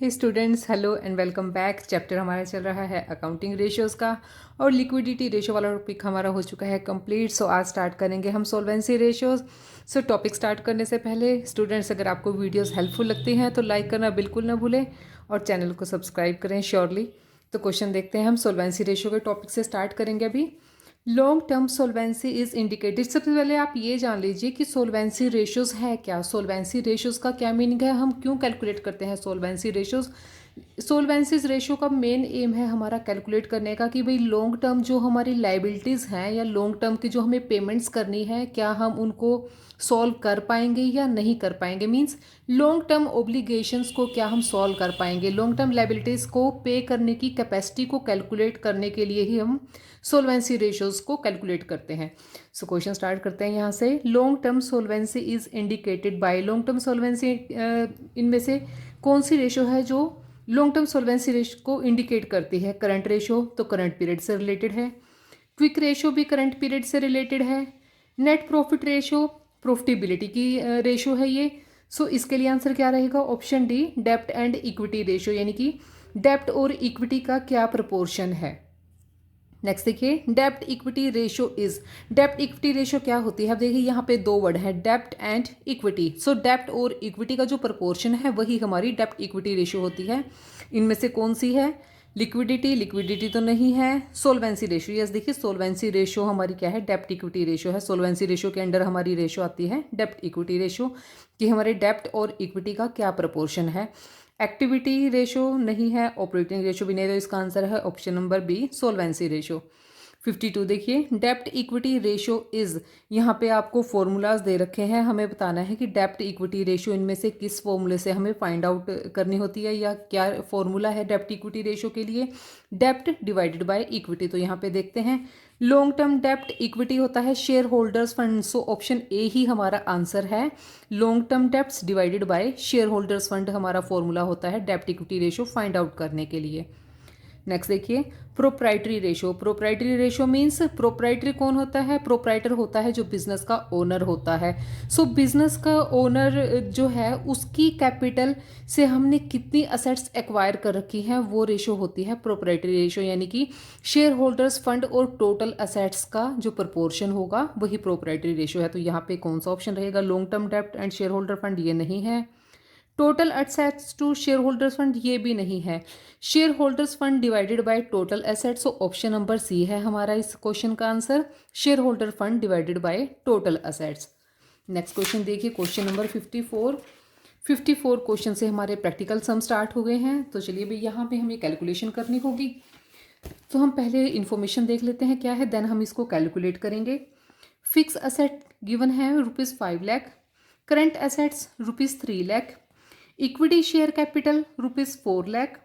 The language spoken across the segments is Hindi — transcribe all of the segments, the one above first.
Hey students, hello and welcome back. Chapter हमारा चल रहा है अकाउंटिंग रेशियोज़ का और लिक्विडिटी रेशियो वाला टॉपिक हमारा हो चुका है कंप्लीट। सो आज स्टार्ट करेंगे हम सॉल्वेंसी रेशियोज़। सो टॉपिक स्टार्ट करने से पहले स्टूडेंट्स, अगर आपको वीडियोस हेल्पफुल लगती हैं तो लाइक करना बिल्कुल ना भूलें और चैनल को सब्सक्राइब करें श्योरली। तो क्वेश्चन देखते हैं हम। सॉल्वेंसी रेशियो के टॉपिक से स्टार्ट करेंगे अभी। Long term solvency is indicated. सबसे पहले आप ये जान लीजिए कि सोलवेंसी रेशियोज है क्या। सोलवेंसी रेशियोज का क्या मीनिंग है, हम क्यों कैलकुलेट करते हैं सोलवेंसी रेशियोज। सोलवेंसीज रेशियो का मेन एम है हमारा कैलकुलेट करने का कि भाई लॉन्ग टर्म जो हमारी लाइबिलिटीज़ हैं या लॉन्ग टर्म की जो हमें पेमेंट्स करनी है, क्या हम उनको सॉल्व कर पाएंगे या नहीं कर पाएंगे। मींस लॉन्ग टर्म ओब्लिगेशंस को क्या हम सॉल्व कर पाएंगे, लॉन्ग टर्म लाइबिलिटीज़ को पे करने की कैपेसिटी को कैलकुलेट करने के लिए ही हम सोलवेंसी रेशियोज को कैलकुलेट करते हैं। सो क्वेश्चन स्टार्ट करते हैं यहाँ से। Long term solvency is indicated by. Long term solvency इनमें से कौन सी रेशियो है जो लॉन्ग टर्म सोलवेंसी रेशियो को इंडिकेट करती है। करंट रेशियो तो करंट पीरियड से रिलेटेड है, क्विक रेशियो भी करंट पीरियड से रिलेटेड है, नेट प्रॉफिट रेशियो प्रॉफिटेबिलिटी की रेशियो है ये। सो इसके लिए आंसर क्या रहेगा, ऑप्शन डी डेब्ट एंड इक्विटी रेशियो, यानी कि डेब्ट और इक्विटी का क्या प्रपोर्शन है। नेक्स्ट देखिए, डेब्ट इक्विटी रेशियो इज। डेब्ट इक्विटी रेशियो क्या होती है। अब देखिए यहाँ पे दो वर्ड है, डेब्ट एंड इक्विटी। सो डेब्ट और इक्विटी का जो प्रपोर्शन है वही हमारी डेब्ट इक्विटी रेशियो होती है। इनमें से कौन सी है, लिक्विडिटी। लिक्विडिटी तो नहीं है। सोलवेंसी रेशियो, यस देखिए सोलवेंसी रेशियो हमारी क्या है, डेब्ट इक्विटी रेशियो है। सोलवेंसी रेशियो के अंडर हमारी रेशियो आती है डेब्ट इक्विटी रेशियो, कि हमारे डेब्ट और इक्विटी का क्या प्रपोर्शन है। एक्टिविटी रेशियो नहीं है, ऑपरेटिंग रेशियो भी नहीं, तो इसका आंसर है option number B solvency ratio. 52 देखिए, डेब्ट इक्विटी रेशियो इज। यहाँ पे आपको फॉर्मूलाज दे रखे हैं, हमें बताना है कि डेब्ट इक्विटी रेशियो इनमें से किस फॉर्मूले से हमें फाइंड आउट करनी होती है या क्या फॉर्मूला है डेब्ट इक्विटी रेशियो के लिए। डेब्ट डिवाइडेड बाय इक्विटी। तो यहाँ पे देखते हैं, लॉन्ग टर्म डेब्ट इक्विटी होता है share holders fund. So option A ही हमारा आंसर है। Long term debts divided by share holders fund हमारा फॉर्मूला होता है डेब्ट इक्विटी रेशियो फाइंड आउट करने के लिए। नेक्स्ट देखिए, proprietary ratio. Proprietary ratio means proprietary कौन होता है, प्रोप्राइटर होता है जो बिजनेस का ओनर होता है। सो बिजनेस का ओनर जो है उसकी कैपिटल से हमने कितनी असेट्स एक्वायर कर रखी हैं वो रेशियो होती है प्रोप्राइटरी रेशियो, यानी कि शेयर होल्डर्स फंड और टोटल असेट्स का जो प्रपोर्शन होगा वही प्रोप्राइटरी रेशियो है। तो यहाँ पे कौन सा ऑप्शन रहेगा, लॉन्ग टर्म डेब्ट एंड शेयर होल्डर फंड ये नहीं है। Total assets to share holders fund ये भी नहीं है। Share holders fund divided by total assets, option number C है हमारा इस क्वेश्चन का answer, share holder fund divided by total assets. Next question देखिए, क्वेश्चन नंबर 54। 54 क्वेश्चन से हमारे प्रैक्टिकल सम स्टार्ट हो गए हैं। तो चलिए भाई यहाँ पे हमें कैलकुलेशन करनी होगी। तो हम पहले इन्फॉर्मेशन देख लेते हैं क्या है, देन हम इसको कैलकुलेट करेंगे। फिक्स एसेट गिवन है ₹5 lakh, current assets ₹3 lakh, equity share capital ₹4 lakh,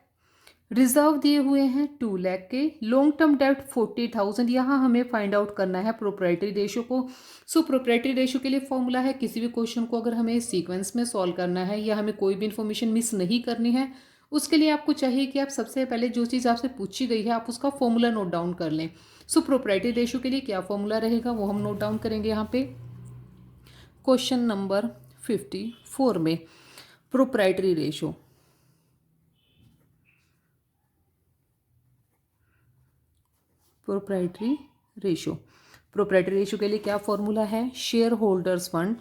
reserve दिए हुए हैं 2 लाख के, लॉन्ग टर्म डेब्ट 40,000। यहाँ हमें फाइंड आउट करना है प्रोप्राइटरी रेशियो को। सो प्रोप्राइटरी रेशियो के लिए फॉर्मूला है, किसी भी क्वेश्चन को अगर हमें सीक्वेंस में सॉल्व करना है या हमें कोई भी इन्फॉर्मेशन मिस नहीं करनी है, उसके लिए आपको चाहिए कि आप सबसे पहले जो चीज़ आपसे पूछी गई है आप उसका फॉर्मूला नोट डाउन कर लें। सो प्रोप्राइटरी रेशियो के लिए क्या फॉर्मूला रहेगा वो हम नोट डाउन करेंगे यहाँ पे क्वेश्चन नंबर 54 में। Proprietary ratio, proprietary ratio, proprietary ratio के लिए क्या फॉर्मूला है, share holders fund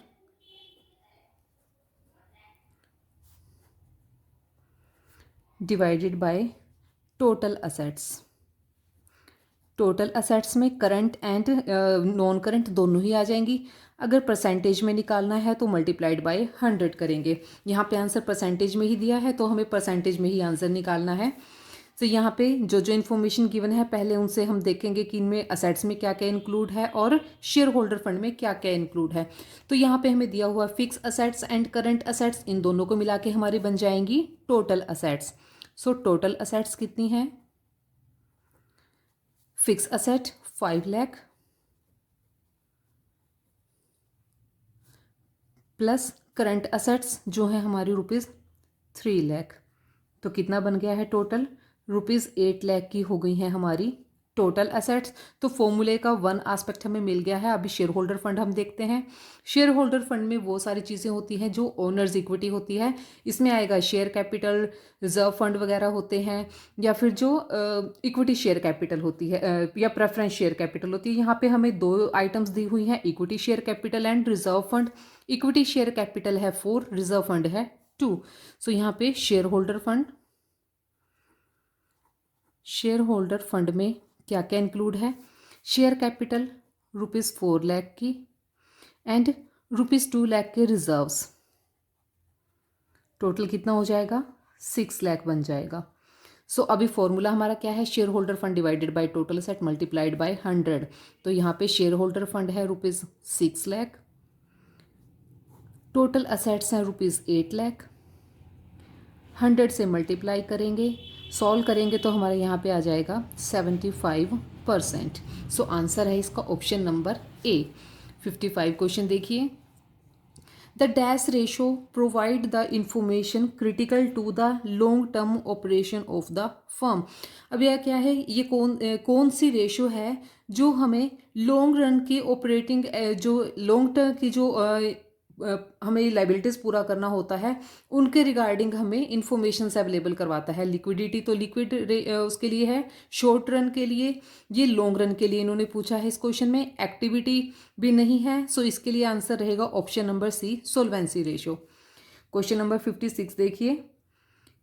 divided by total assets. Total assets में करंट एंड नॉन करंट दोनों ही आ जाएंगी। अगर परसेंटेज में निकालना है तो मल्टीप्लाइड बाय 100 करेंगे। यहाँ पे आंसर परसेंटेज में ही दिया है तो हमें परसेंटेज में ही आंसर निकालना है। तो यहाँ पे जो जो इन्फॉर्मेशन गिवन है पहले उनसे हम देखेंगे कि इनमें असेट्स में क्या क्या इंक्लूड है और शेयर होल्डर फंड में क्या क्या इंक्लूड है। तो यहाँ पे हमें दिया हुआ fix assets and current assets, इन दोनों को मिला के हमारी बन जाएंगी total assets. So total assets कितनी है, fix asset 5 lakh plus current assets जो है हमारी ₹3 लाख, तो कितना बन गया है टोटल, ₹8 लाख की हो गई है हमारी टोटल असेट्स। तो फॉर्मूले का वन एस्पेक्ट हमें मिल गया है। अभी शेयर होल्डर फंड हम देखते हैं। शेयर होल्डर फंड में वो सारी चीज़ें होती हैं जो ओनर्स इक्विटी होती है। इसमें आएगा शेयर कैपिटल, रिजर्व फंड वगैरह होते हैं, या फिर जो इक्विटी शेयर कैपिटल होती है या प्रेफरेंस शेयर कैपिटल होती है। यहाँ पे हमें दो आइटम्स दी हुई हैं, equity share capital and reserve fund. Equity share capital है 4, रिजर्व फंड है 2। सो यहाँ पे share holder fund, share holder fund में क्या क्या इंक्लूड है? शेयर कैपिटल ₹4 लाख की एंड ₹2 लाख के रिजर्व्स। टोटल कितना हो जाएगा? 6 लाख बन जाएगा। सो अभी फॉर्मूला हमारा क्या है? Share holder fund divided by total asset multiplied by 100। तो यहाँ पे शेयर होल्डर फंड है ₹6 लाख, टोटल असेट्स हैं ₹8 लाख। 100 से मल्टीप्लाई करेंगे, सॉल्व करेंगे तो हमारे यहाँ पे आ जाएगा 75%। सो आंसर है इसका ऑप्शन नंबर ए। 55 क्वेश्चन देखिए। The dash ratio provide the information critical to the long term operation of the firm. अब यह क्या है? ये कौन सी रेशो है जो हमें लॉन्ग रन की ऑपरेटिंग जो लॉन्ग टर्म की जो हमें लाइबिलिटीज़ पूरा करना होता है उनके रिगार्डिंग हमें इंफॉर्मेशन अवेलेबल करवाता है। लिक्विडिटी तो लिक्विड उसके लिए है, शॉर्ट रन के लिए, ये लॉन्ग रन के लिए इन्होंने पूछा है इस क्वेश्चन में। एक्टिविटी भी नहीं है, सो इसके लिए आंसर रहेगा option number C, solvency ratio. Question number 56 देखिए।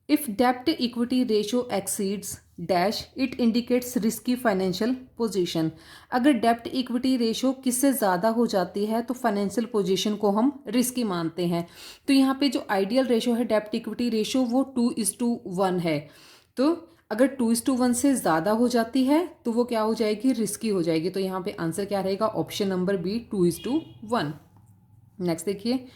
इफ डेप्ट equity ratio exceeds dash it indicates risky financial position. अगर डेप्ट इक्विटी रेशो किससे ज़्यादा हो जाती है तो फाइनेंशियल पोजीशन को हम रिस्की मानते हैं। तो यहाँ पे जो आइडियल रेशो है डेप्ट इक्विटी रेशो वो 2:1 है। तो अगर 2:1 से ज़्यादा हो जाती है तो वो क्या हो जाएगी? रिस्की हो जाएगी। तो यहाँ पे आंसर क्या रहेगा? Option number B, 2:1। नेक्स्ट देखिए।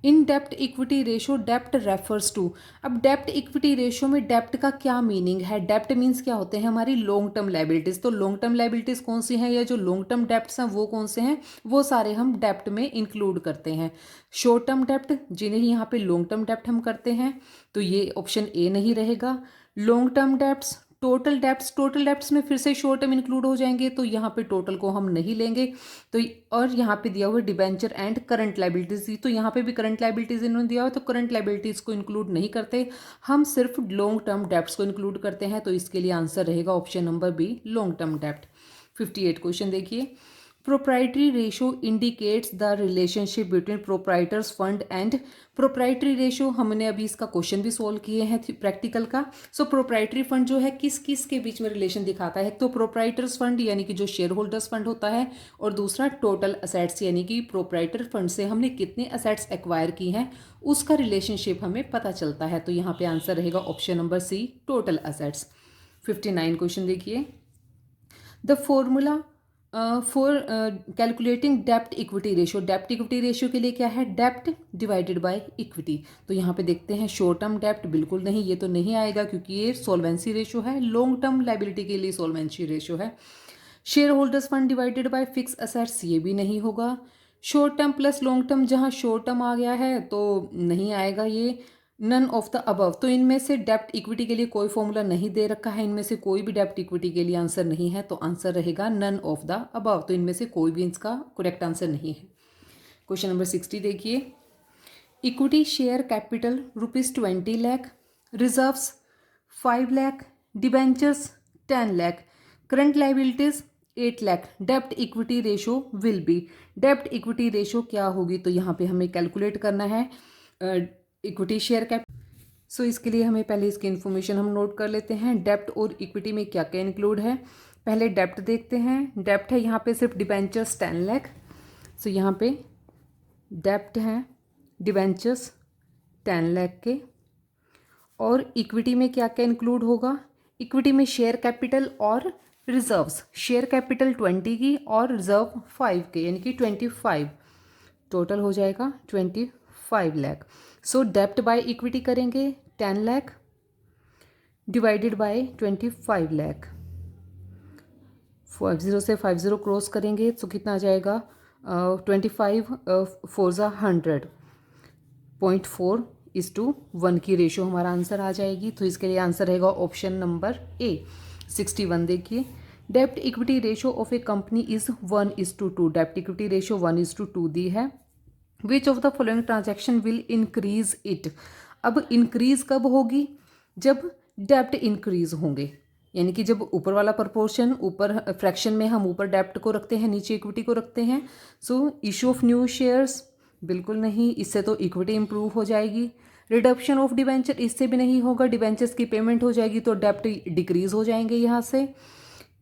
इन डेप्ट equity ratio dept refers to. अब डेप्ट इक्विटी रेशो में डेप्ट का क्या मीनिंग है? डेप्ट मीन्स क्या होते हैं? हमारी लॉन्ग टर्म लाइबिलिटीज। तो लॉन्ग टर्म लाइबिलिटीज कौन सी हैं, या जो लॉन्ग टर्म डेप्ट्स हैं वो कौन से हैं? वो सारे हम डेप्ट में इंक्लूड करते हैं। शॉर्ट टर्म डेप्ट जिन्हें यहाँ पे लॉन्ग टर्म डेप्ट हम करते हैं, तो ये ऑप्शन ए नहीं रहेगा। Long term debts, total debts, total debts में फिर से शॉर्ट टर्म इंक्लूड हो जाएंगे, तो यहाँ पे टोटल को हम नहीं लेंगे। तो और यहाँ पे दिया हुआ डिबेंचर एंड करंट लाइबिलिटीज, तो यहाँ पे भी करंट लाइबिलिटीज इन्होंने दिया हुआ, तो करंट लाइबिलिटीज को इंक्लूड नहीं करते, हम सिर्फ लॉन्ग टर्म डेप्ट्स को इंक्लूड करते हैं। तो इसके लिए आंसर रहेगा option number B, long term डेप्ट। 58 क्वेश्चन देखिए। Proprietary ratio indicates the relationship between proprietors fund and proprietary ratio. हमने अभी इसका क्वेश्चन भी सोल्व किए हैं प्रैक्टिकल का। सो प्रोप्राइटरी फंड जो है किस किस के बीच में रिलेशन दिखाता है? तो प्रोप्राइटर्स फंड यानी कि जो शेयर होल्डर्स फंड होता है, और दूसरा टोटल असेट्स यानी कि प्रोप्राइटर फंड से हमने कितने असेट्स एक्वायर की हैं उसका रिलेशनशिप हमें पता चलता है। तो यहाँ पे आंसर रहेगा option number C, total assets. 59 question देखिए। द फॉर्मूला फॉर कैलकुलेटिंग डेप्ट इक्विटी रेशो। डेप्ट इक्विटी रेशो के लिए क्या है? डेप्ट डिवाइडेड बाय इक्विटी। तो यहाँ पे देखते हैं शॉर्ट टर्म डेप्ट बिल्कुल नहीं, ये तो नहीं आएगा क्योंकि ये सोल्वेंसी रेशो है। लॉन्ग टर्म लाइबिलिटी के लिए सोल्वेंसी रेशो है। Share holders fund divided by fix assets, ये भी नहीं होगा। Short term plus long term, जहाँ शॉर्ट टर्म आ गया है तो नहीं आएगा ये। नन ऑफ द अबव, तो इनमें से डेप्ट इक्विटी के लिए कोई फॉर्मूला नहीं दे रखा है, इनमें से कोई भी डेप्ट इक्विटी के लिए आंसर नहीं है, तो आंसर रहेगा नन ऑफ द अबव। तो इनमें से कोई भी इसका करेक्ट आंसर नहीं है। क्वेश्चन नंबर 60 देखिए। Equity share capital ₹20 lakh, reserves 5 lakh, debentures 10 lakh, current liabilities 8 lakh. Dept equity ratio will be, dept equity ratio क्या होगी? तो यहाँ पे हमें कैलकुलेट करना है इक्विटी शेयर कैप। सो इसके लिए हमें पहले इसकी इन्फॉर्मेशन हम नोट कर लेते हैं। डेप्ट और इक्विटी में क्या क्या इंक्लूड है, पहले डेप्ट देखते हैं। डेप्ट है यहाँ पे सिर्फ डिबेंचर्स 10 लाख। सो यहाँ पे डेप्ट है डिबेंचर्स 10 लाख के। और इक्विटी में क्या क्या इंक्लूड होगा? इक्विटी में शेयर कैपिटल और रिजर्व्स, शेयर कैपिटल 20 की और रिजर्व 5 के, यानी कि 25। टोटल हो जाएगा 25 लाख। सो डेप्ट बाय इक्विटी करेंगे 10 लाख डिवाइडेड बाय 25 लाख। 50 से 50 क्रॉस करेंगे तो कितना आ जाएगा? 25 4 ज़ा 100, 0.4:1 की रेशो हमारा आंसर आ जाएगी। तो इसके लिए आंसर रहेगा ऑप्शन नंबर ए, 61 देखिए। डेप्ट equity ratio of a company is 1:2, डेप्ट इक्विटी रेशो 1:2 दी है। Which of the following transaction will increase it, अब इंक्रीज कब होगी, जब डेप्ट इंक्रीज होंगे, यानी कि जब ऊपर वाला प्रपोर्शन, ऊपर फ्रैक्शन में हम ऊपर डेप्ट को रखते हैं, नीचे इक्विटी को रखते हैं। सो इशू ऑफ न्यू शेयर्स, बिल्कुल नहीं, इससे तो इक्विटी इंप्रूव हो जाएगी। रिडक्शन ऑफ डिवेंचर, इससे भी नहीं होगा, डिवेंचर्स की पेमेंट हो जाएगी तो डेप्ट डिक्रीज हो जाएंगे यहाँ से।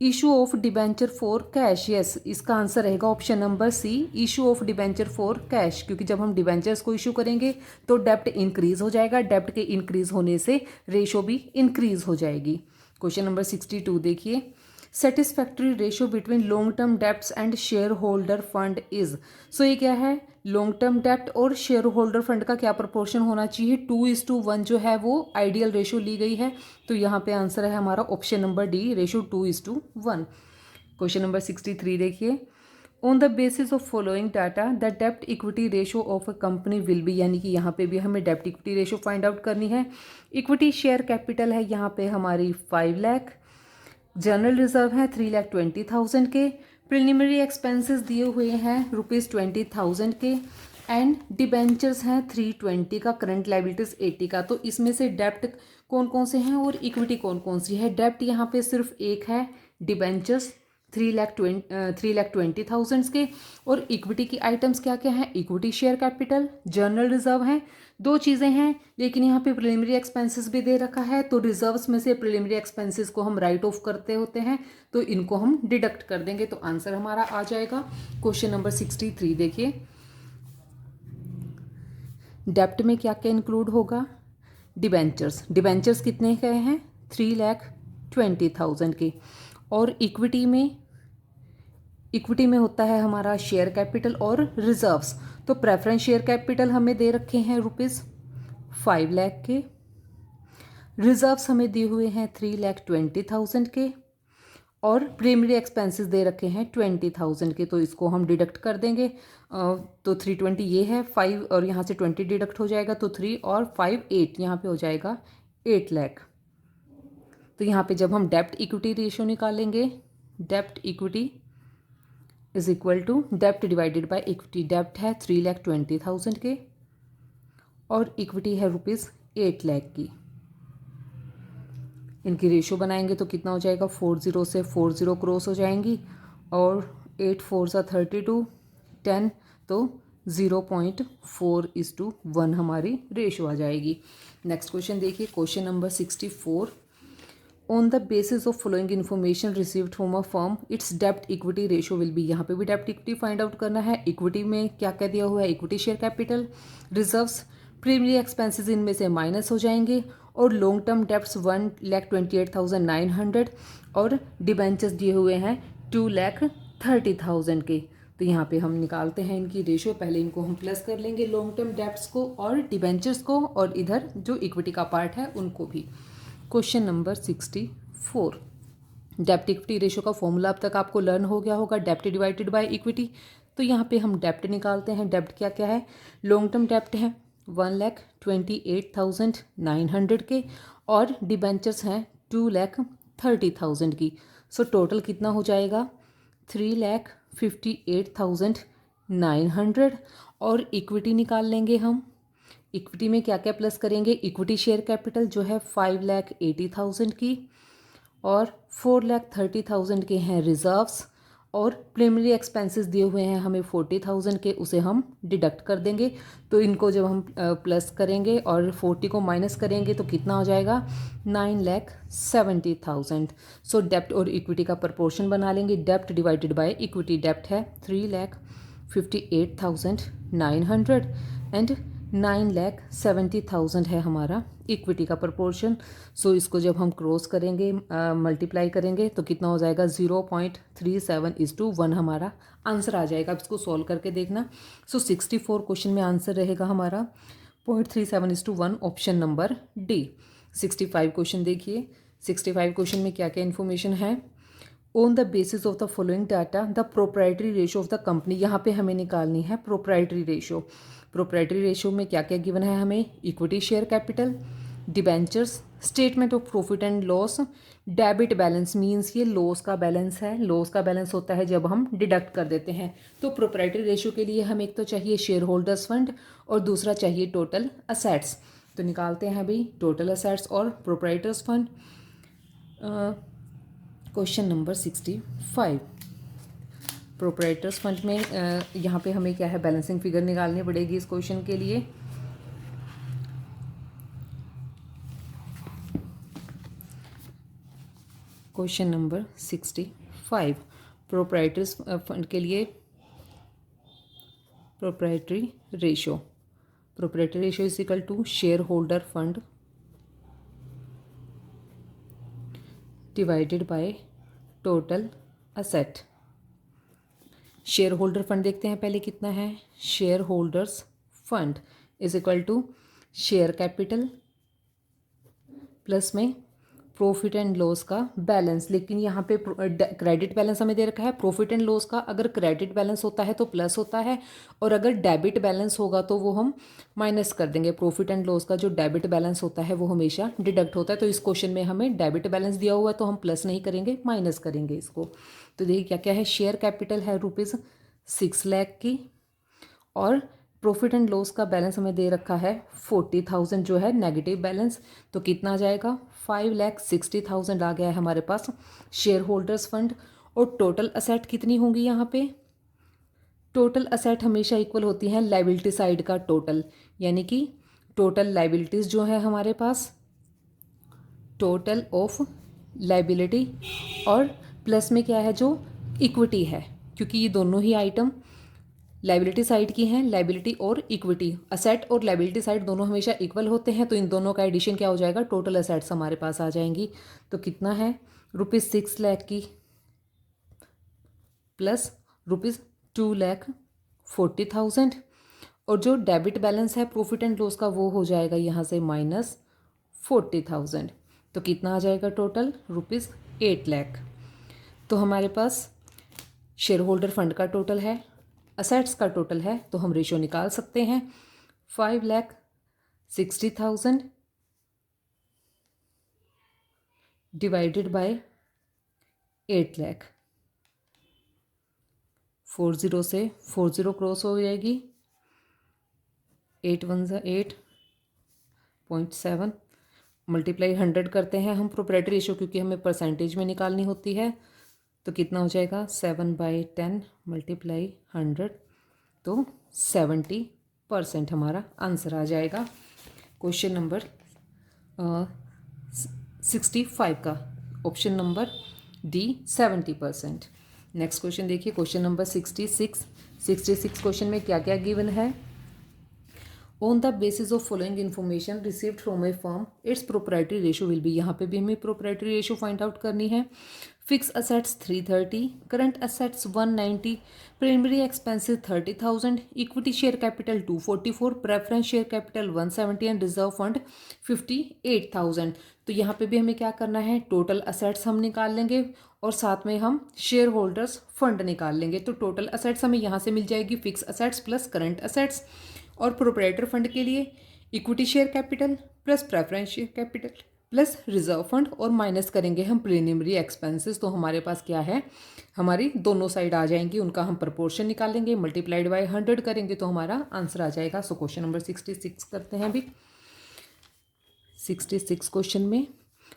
Issue of debenture for cash, yes, इसका आंसर रहेगा option number C, issue of debenture for cash, क्योंकि जब हम डिबेंचर्स को इशू करेंगे तो डेप्ट इंक्रीज हो जाएगा, डेप्ट के इंक्रीज होने से रेशो भी इंक्रीज हो जाएगी। क्वेश्चन नंबर 62 देखिए, satisfactory ratio between long term debts and share holder fund is, so ये क्या है, लॉन्ग टर्म डेप्ट और शेयर होल्डर फंड का क्या प्रोपोर्शन होना चाहिए, 2:1 जो है वो आइडियल रेशो ली गई है, तो यहाँ पे आंसर है हमारा option number D, ratio 2:1। Question number 63 देखिए, on the basis of following data the डेप्ट equity ratio of a company will be, यानी कि यहाँ पे भी हमें डेप्ट इक्विटी रेशो फाइंड आउट करनी है। इक्विटी शेयर कैपिटल है यहाँ पे हमारी 5 लाख, जनरल रिजर्व है 3,20,000 के, प्रिलिमिनरी एक्सपेंसेस दिए हुए हैं ₹20,000 के, एंड डिबेंचर्स हैं 320 का, करंट लाइबिलिटीज 80 का। तो इसमें से डेप्ट कौन कौन से हैं और इक्विटी कौन कौन सी है, डेप्ट यहाँ पे सिर्फ एक है, डिबेंचर्स 3,20,000 के, और इक्विटी की आइटम्स क्या क्या हैं, equity share capital, general reserve हैं, दो चीज़ें हैं, लेकिन यहाँ पे प्रिलिमिनरी एक्सपेंसेस भी दे रखा है, तो रिजर्व्स में से प्रिलिमिनरी एक्सपेंसेस को हम राइट ऑफ करते होते हैं, तो इनको हम डिडक्ट कर देंगे, तो आंसर हमारा आ जाएगा। क्वेश्चन नंबर 63 देखिए, डेप्ट में क्या क्या इंक्लूड होगा, डिबेंचर्स, डिबेंचर्स कितने के हैं, 3,20,000 के, और इक्विटी में होता है हमारा शेयर कैपिटल और रिजर्व्स, तो प्रेफरेंस शेयर कैपिटल हमें दे रखे हैं ₹5 लाख के, रिजर्व्स हमें दिए हुए हैं 3,20,000 के, और प्राइमरी एक्सपेंसेस दे रखे हैं 20,000 के, तो इसको हम डिडक्ट कर देंगे, तो 320 ये है, 5 और यहाँ से 20 डिडक्ट हो जाएगा, तो 3 और 5 8, यहाँ पे हो जाएगा 8 लाख। तो यहाँ पे जब हम डेप्ट इक्विटी रेशियो निकालेंगे, डेप्ट equity is equal to dept divided by equity, डेप्ट है 3,20,000 के और इक्विटी है ₹8 लाख की, इनकी रेशियो बनाएंगे तो कितना हो जाएगा, 40 से 40 क्रॉस हो जाएंगी, और 8 4 सा 32, 10, तो 0.4:1 हमारी रेशियो आ जाएगी। नेक्स्ट क्वेश्चन देखिए, question number 64, on the basis of following information received from a firm its डेप्ट इक्विटी रेशियो विल बी, यहाँ पे भी डेप्ट इक्विटी फाइंड आउट करना है। इक्विटी में क्या क्या दिया हुआ है, equity share capital, reserves, primary expenses इनमें से माइनस हो जाएंगे, और लॉन्ग टर्म डेप्ट्स 1,28,900 और डिबेंचर्स दिए हुए हैं 2,30,000 के। तो यहाँ पे हम निकालते हैं इनकी रेशियो, पहले इनको हम प्लस कर लेंगे, लॉन्ग टर्म डेप्ट्स को और डिबेंचर्स को, और इधर जो इक्विटी का पार्ट है उनको भी। क्वेश्चन नंबर 64, डेप्ट इक्विटी रेशियो का फॉर्मूला अब तक आपको लर्न हो गया होगा, डेप्ट डिवाइडेड बाय इक्विटी। तो यहाँ पे हम डेप्ट निकालते हैं, डेप्ट क्या क्या है, लॉन्ग टर्म डेप्ट है 1,28,900 के, और डिबेंचर्स हैं 2,30,000 की। सो टोटल कितना हो जाएगा, 3,58,900, और इक्विटी निकाल लेंगे हम। इक्विटी में क्या क्या प्लस करेंगे, इक्विटी शेयर कैपिटल जो है 5,80,000 की, और 4,30,000 के हैं रिजर्व्स, और प्रिलिमिनरी एक्सपेंसेस दिए हुए हैं हमें 40,000 के, उसे हम डिडक्ट कर देंगे। तो इनको जब हम प्लस करेंगे और 40 को माइनस करेंगे तो कितना हो जाएगा, 9,70,000। सो डेप्ट और इक्विटी का प्रपोर्शन बना लेंगे, डेप्ट डिवाइडेड बाय इक्विटी, डेप्ट है 3,58,900 एंड 9,70,000 है हमारा इक्विटी का प्रपोर्शन। सो इसको जब हम क्रॉस करेंगे, मल्टीप्लाई करेंगे तो कितना हो जाएगा, 0.37:1 हमारा आंसर आ जाएगा। अब इसको सॉल्व करके देखना। सो 64 क्वेश्चन में आंसर रहेगा हमारा 0.37:1, ऑप्शन नंबर डी। 65 क्वेश्चन देखिए, 65 क्वेश्चन में क्या क्या इन्फॉर्मेशन है, on the basis of the following data the proprietary ratio of the company, यहाँ पे हमें निकालनी है प्रोप्राइटरी रेशियो। प्रोप्राइटरी रेशियो में क्या क्या गिवन है हमें, equity share capital, debentures, statement of profit and loss, debit balance means ये लॉस का बैलेंस है। लॉस का बैलेंस होता है जब हम डिडक्ट कर देते हैं। तो प्रोप्राइटरी रेशियो के लिए हम एक तो चाहिए शेयर होल्डर्स फंड और दूसरा चाहिए टोटल असेट्स। तो निकालते हैं अभी टोटल असेट्स और proprietors fund. Question number 65। Proprietors fund में यहाँ पे हमें क्या है, बैलेंसिंग फिगर निकालनी पड़ेगी इस क्वेश्चन के लिए। क्वेश्चन नंबर 65 प्रोप्राइटर्स फंड के लिए proprietary ratio. Proprietary ratio is equal to share holder fund divided by total asset. Share holder fund देखते हैं पहले कितना है। Share holders fund is equal to share capital plus में प्रॉफिट एंड लॉस का बैलेंस। लेकिन यहाँ पे क्रेडिट बैलेंस हमें दे रखा है। प्रॉफिट एंड लॉस का अगर क्रेडिट बैलेंस होता है तो प्लस होता है, और अगर डेबिट बैलेंस होगा तो वो हम माइनस कर देंगे। प्रॉफिट एंड लॉस का जो डेबिट बैलेंस होता है वो हमेशा डिडक्ट होता है। तो इस क्वेश्चन में हमें डेबिट बैलेंस दिया हुआ है तो हम प्लस नहीं करेंगे, माइनस करेंगे इसको। तो देखिए क्या क्या है। शेयर कैपिटल है ₹6 लाख की, और प्रॉफिट एंड लॉस का बैलेंस हमें दे रखा है 40,000 जो है नेगेटिव बैलेंस। तो कितना आ जाएगा, 5,60,000 आ गया है हमारे पास शेयर होल्डर्स फंड। और टोटल असेट कितनी होंगी यहाँ पे। टोटल असेट हमेशा इक्वल होती हैं लाइबिलिटी साइड का टोटल, यानी कि टोटल लाइबिलिटीज़ जो है हमारे पास, टोटल ऑफ लाइबिलिटी, और प्लस में क्या है जो इक्विटी है, क्योंकि ये दोनों ही आइटम लाइबिलिटी साइड की हैं। लाइबिलिटी और इक्विटी, असेट और लाइबिलिटी साइड दोनों हमेशा इक्वल होते हैं। तो इन दोनों का एडिशन क्या हो जाएगा, टोटल असेट्स हमारे पास आ जाएंगी। तो कितना है, ₹6 लाख की प्लस ₹2,40,000, और जो डेबिट बैलेंस है प्रॉफिट एंड लॉस का वो हो जाएगा यहाँ से -40,000। तो कितना आ जाएगा टोटल, ₹8 लाख। तो हमारे पास शेयर होल्डर फंड का टोटल है, असेट्स का टोटल है, तो हम रेशियो निकाल सकते हैं। 5,60,000 डिवाइडेड बाय 8 लाख। 40 से 40 क्रॉस हो जाएगी, 8 1 8.7 मल्टीप्लाई 100 करते हैं हम प्रोप्राइटरी रेशियो, क्योंकि हमें परसेंटेज में निकालनी होती है। तो कितना हो जाएगा, 7/10 मल्टीप्लाई 100, तो 70% हमारा आंसर आ जाएगा। क्वेश्चन नंबर 65 का option number D 70%। Next question देखिए, क्वेश्चन नंबर 66 क्वेश्चन में क्या क्या गिवन है। On the basis of following information received from a firm it's proprietary ratio will be. यहाँ पे भी हमें प्रोप्राइटरी रेशियो फाइंड आउट करनी है। Fix assets 330, current assets 190, preliminary expenses 30,000, equity share capital 244, preference share capital 170 and reserve fund 58,000। तो यहाँ पे भी हमें क्या करना है, टोटल असेट्स हम निकाल लेंगे और साथ में हम शेयर होल्डर्स फंड निकाल लेंगे। तो टोटल असेट्स हमें यहाँ से मिल जाएगी fix assets plus current assets, और प्रोप्राइटर फंड के लिए equity share capital plus preference share capital plus reserve fund, और माइनस करेंगे हम प्रीलिमिनरी एक्सपेंसेस। तो हमारे पास क्या है, हमारी दोनों साइड आ जाएंगी, उनका हम प्रपोर्शन निकालेंगे, मल्टीप्लाइड बाय 100 करेंगे तो हमारा आंसर आ जाएगा। सो क्वेश्चन नंबर 66 करते हैं अभी। 66 क्वेश्चन में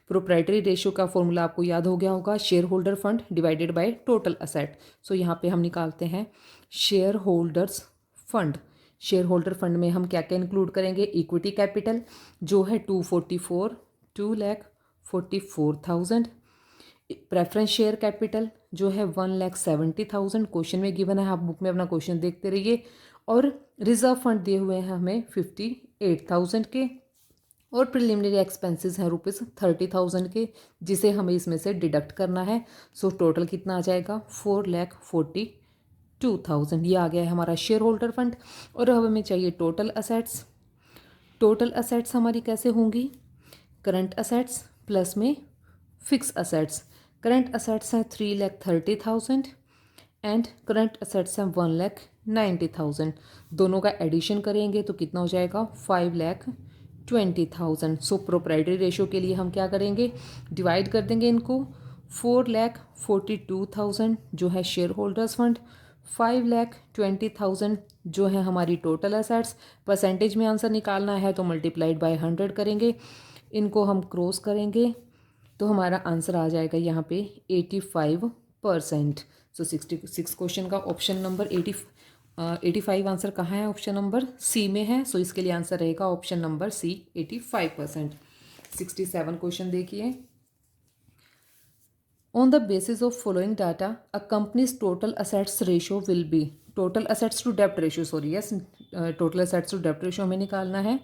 प्रोप्राइटरी रेशियो का फॉर्मूला आपको याद हो गया होगा, share holder fund divided by total asset. So यहाँ पे हम निकालते हैं share holders fund. Share holder fund में हम क्या क्या इंक्लूड करेंगे, इक्विटी कैपिटल जो है 2,44,000, प्रेफरेंस शेयर कैपिटल जो है 1,70,000 क्वेश्चन में गिवन है, आप बुक में अपना क्वेश्चन देखते रहिए, और रिजर्व फंड दिए हुए हैं हमें 58,000 के, और प्रिलिमिनरी एक्सपेंसेस हैं ₹30,000 के, जिसे हमें इसमें से डिडक्ट करना है। सो टोटल कितना आ जाएगा, 4,42,000। ये आ गया है हमारा शेयर होल्डर फंड। और अब हमें चाहिए टोटल असेट्स। टोटल असेट्स हमारी कैसे होंगी, करंट असेट्स प्लस में फिक्स असेट्स। करंट असेट्स हैं 3,30,000 एंड करंट असेट्स हैं 1,90,000। दोनों का एडिशन करेंगे तो कितना हो जाएगा, 20,000। सो प्रोप्राइटरी रेशो के लिए हम क्या करेंगे, डिवाइड कर देंगे इनको। 4,42,000 जो है शेयर होल्डर्स फंड, 5,20,000 जो है हमारी टोटल एसेट्स। परसेंटेज में आंसर निकालना है तो मल्टीप्लाइड बाय 100 करेंगे, इनको हम क्रॉस करेंगे तो हमारा आंसर आ जाएगा यहाँ पे 85%। सो 66 क्वेश्चन का ऑप्शन नंबर 85 आंसर कहाँ है, ऑप्शन नंबर सी में है। सो इसके लिए आंसर रहेगा ऑप्शन नंबर सी 85%। 67 क्वेश्चन देखिए। On the basis of following data a companies total assets ratio will B, total assets to dept ratio, sorry yes, total assets to dept ratio हमें निकालना है।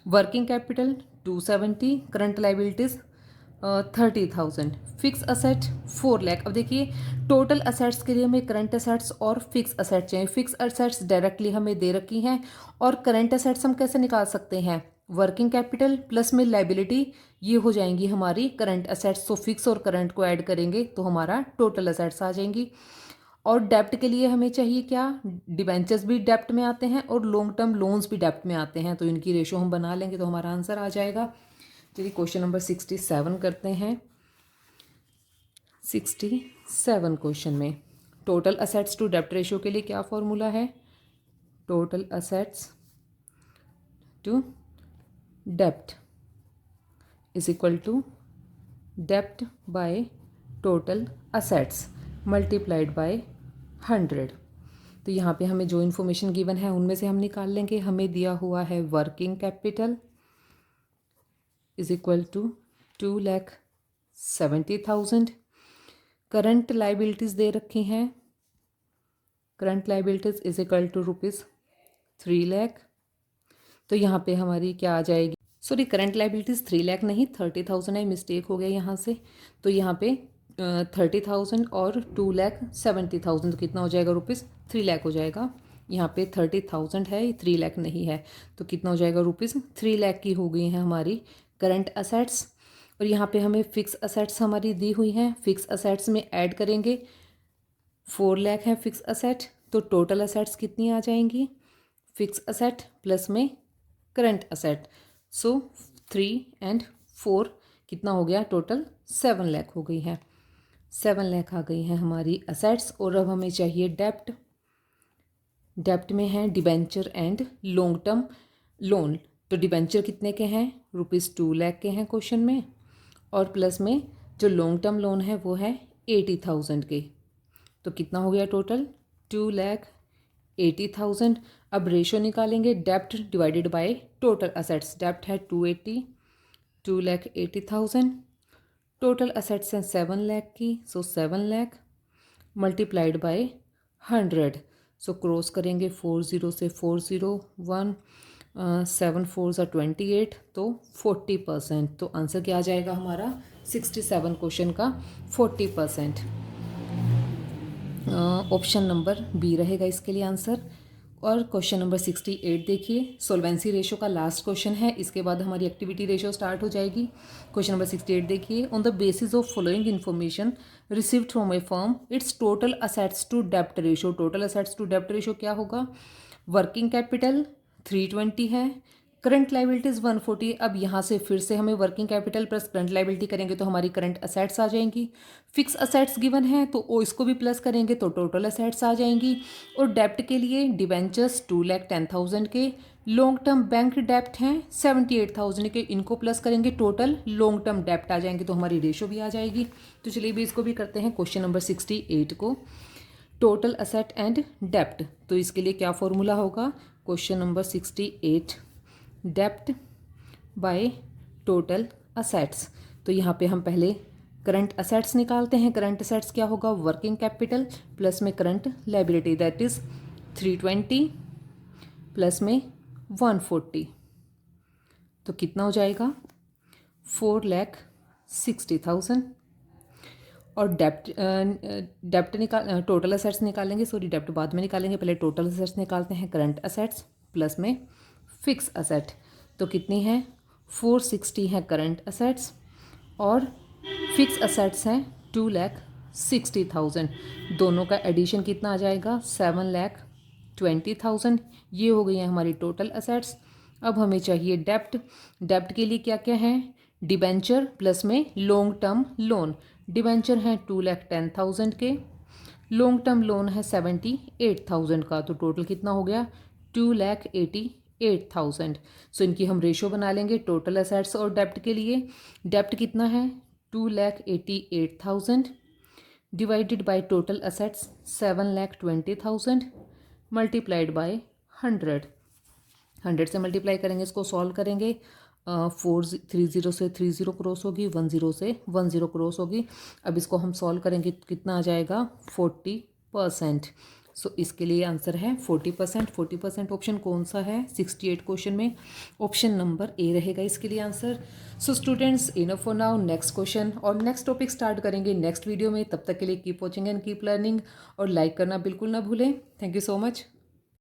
Working capital 270, current liabilities 30,000, fix asset 4 lakh. अब देखिए टोटल असेट्स के लिए हमें करंट असेट्स और फिक्स असेट्स चाहिए। फिक्स असेट्स डायरेक्टली हमें दे रखी हैं और करंट असेट्स हम कैसे निकाल सकते हैं, वर्किंग कैपिटल प्लस में लाइबिलिटी, ये हो जाएंगी हमारी करंट असेट्स। तो फिक्स और करंट को ऐड करेंगे तो हमारा टोटल असेट्स आ जाएंगी। और डेप्ट के लिए हमें चाहिए क्या, डिबेंचर्स भी डेप्ट में आते हैं और लॉन्ग टर्म लोन्स भी डेप्ट में आते हैं, तो इनकी रेशो हम बना लेंगे तो हमारा आंसर आ जाएगा। चलिए क्वेश्चन नंबर 67 करते हैं। 67 क्वेश्चन में total assets to dept ratio के लिए क्या फॉर्मूला है, total assets to dept is equal to dept by total assets multiplied by 100। तो यहाँ पे हमें जो इन्फॉर्मेशन गिवन है उनमें से हम निकाल लेंगे। हमें दिया हुआ है working capital is equal to 2,70,000, current liabilities दे रखी हैं, current liabilities is equal to ₹3 lakh. तो यहाँ पे हमारी क्या आ जाएगी, सॉरी करंट लाइबिलिटीज़ 3 लाख नहीं 30,000 है, मिस्टेक हो गया यहाँ से। तो यहाँ पे 30,000 और 2,70,000 तो कितना हो जाएगा, ₹3 लाख हो जाएगा। यहाँ पे 30,000 है, 3 लाख नहीं है, तो कितना हो जाएगा, ₹3 लाख की हो गई हैं हमारी करंट असेट्स। और यहाँ पे हमें फिक्स असेट्स हमारी दी हुई हैं, फिक्स असेट्स में ऐड करेंगे 4 लाख है फिक्स असेट, तो टोटल असेट्स कितनी आ जाएंगी, फिक्स असेट प्लस में करंट असेट। सो 3 and 4 कितना हो गया, टोटल 7 लाख हो गई है, 7 लाख आ गई हैं हमारी असेट्स। और अब हमें चाहिए डेप्ट, डेप्ट में है debenture and long term loan. तो डिबेंचर कितने के हैं, ₹2 लाख के हैं क्वेश्चन में, और प्लस में जो लॉन्ग टर्म लोन है वो है 80,000 के। तो कितना हो गया टोटल, 2,80,000। अब रेशो निकालेंगे, डेप्ट डिवाइडेड बाय टोटल असेट्स। डेप्ट है 2,80,000, टोटल असेट्स हैं 7 लाख की, सो 7 lakh multiplied by 100। So cross करेंगे 40 से 401, 7 4 28, तो 40%। तो आंसर क्या आ जाएगा हमारा 67 क्वेश्चन का 40%। ऑप्शन नंबर बी रहेगा इसके लिए आंसर। और क्वेश्चन नंबर 68 देखिए, सोल्वेंसी रेशो का लास्ट क्वेश्चन है, इसके बाद हमारी एक्टिविटी रेशो स्टार्ट हो जाएगी। क्वेश्चन नंबर 68 देखिए, on the basis of following information received from a firm its total assets to डेप्ट रेशो। टोटल असेट्स टू डेप्ट रेशो क्या होगा, वर्किंग कैपिटल 320 है, करंट लाइबिलिटीज़ 140। अब यहाँ से फिर से हमें working capital plus current liability करेंगे तो हमारी करंट असेट्स आ जाएंगी। फिक्स असेट्स गिवन है तो इसको भी प्लस करेंगे तो टोटल असेट्स आ जाएंगी। और डेप्ट के लिए डिबेंचर्स 2,10,000 के, लॉन्ग टर्म बैंक डेप्ट हैं 78,000 के, इनको प्लस करेंगे टोटल लॉन्ग टर्म डेप्ट आ जाएंगे तो हमारी रेशो भी आ जाएगी। तो चलिए भी इसको भी करते हैं क्वेश्चन नंबर 68 को, टोटल असेट एंड डेप्ट। तो इसके लिए क्या फॉर्मूला होगा, क्वेश्चन नंबर 68 डेप्ट बाय टोटल असेट्स। तो यहाँ पे हम पहले करंट असेट्स निकालते हैं। करंट असेट्स क्या होगा, वर्किंग कैपिटल प्लस में current liability, that is 320 plus में 140, तो कितना हो जाएगा 4,60,000। और डेप्ट निकाल टोटल असेट्स निकालेंगे, सॉरी डेप्ट बाद में निकालेंगे, पहले टोटल असेट्स निकालते हैं, करंट असेट्स प्लस में फिक्स असेट। तो कितनी है 460 है करंट असेट्स और फिक्स असेट्स हैं 2,60,000। दोनों का एडिशन कितना आ जाएगा 7,20,000। ये हो गई हैं हमारी टोटल असेट्स। अब हमें चाहिए डेप्ट। डेप्ट के लिए क्या क्या है, डिबेंचर प्लस में लॉन्ग टर्म लोन। डिबेंचर है 2,10,000 के, लॉन्ग टर्म लोन है 78,000 का, तो टोटल कितना हो गया 2,88,000। सो इनकी हम रेशो बना लेंगे टोटल एसेट्स और डेप्ट के लिए। डेप्ट कितना है 2,88,000 divided by total assets 7,20,000 multiplied by 100 से मल्टीप्लाई करेंगे, इसको सॉल्व करेंगे। 4 से 30 क्रॉस होगी, 10 से 10 क्रॉस होगी। अब इसको हम सॉल्व करेंगे तो कितना आ जाएगा 40%। सो इसके लिए आंसर है 40%। 40% ऑप्शन कौन सा है 68 क्वेश्चन में, ऑप्शन नंबर ए रहेगा इसके लिए answer. So students enough for now, next question और नेक्स्ट टॉपिक स्टार्ट करेंगे नेक्स्ट वीडियो में। तब तक के लिए keep watching and keep learning और लाइक करना बिल्कुल ना भूलें। Thank you so much.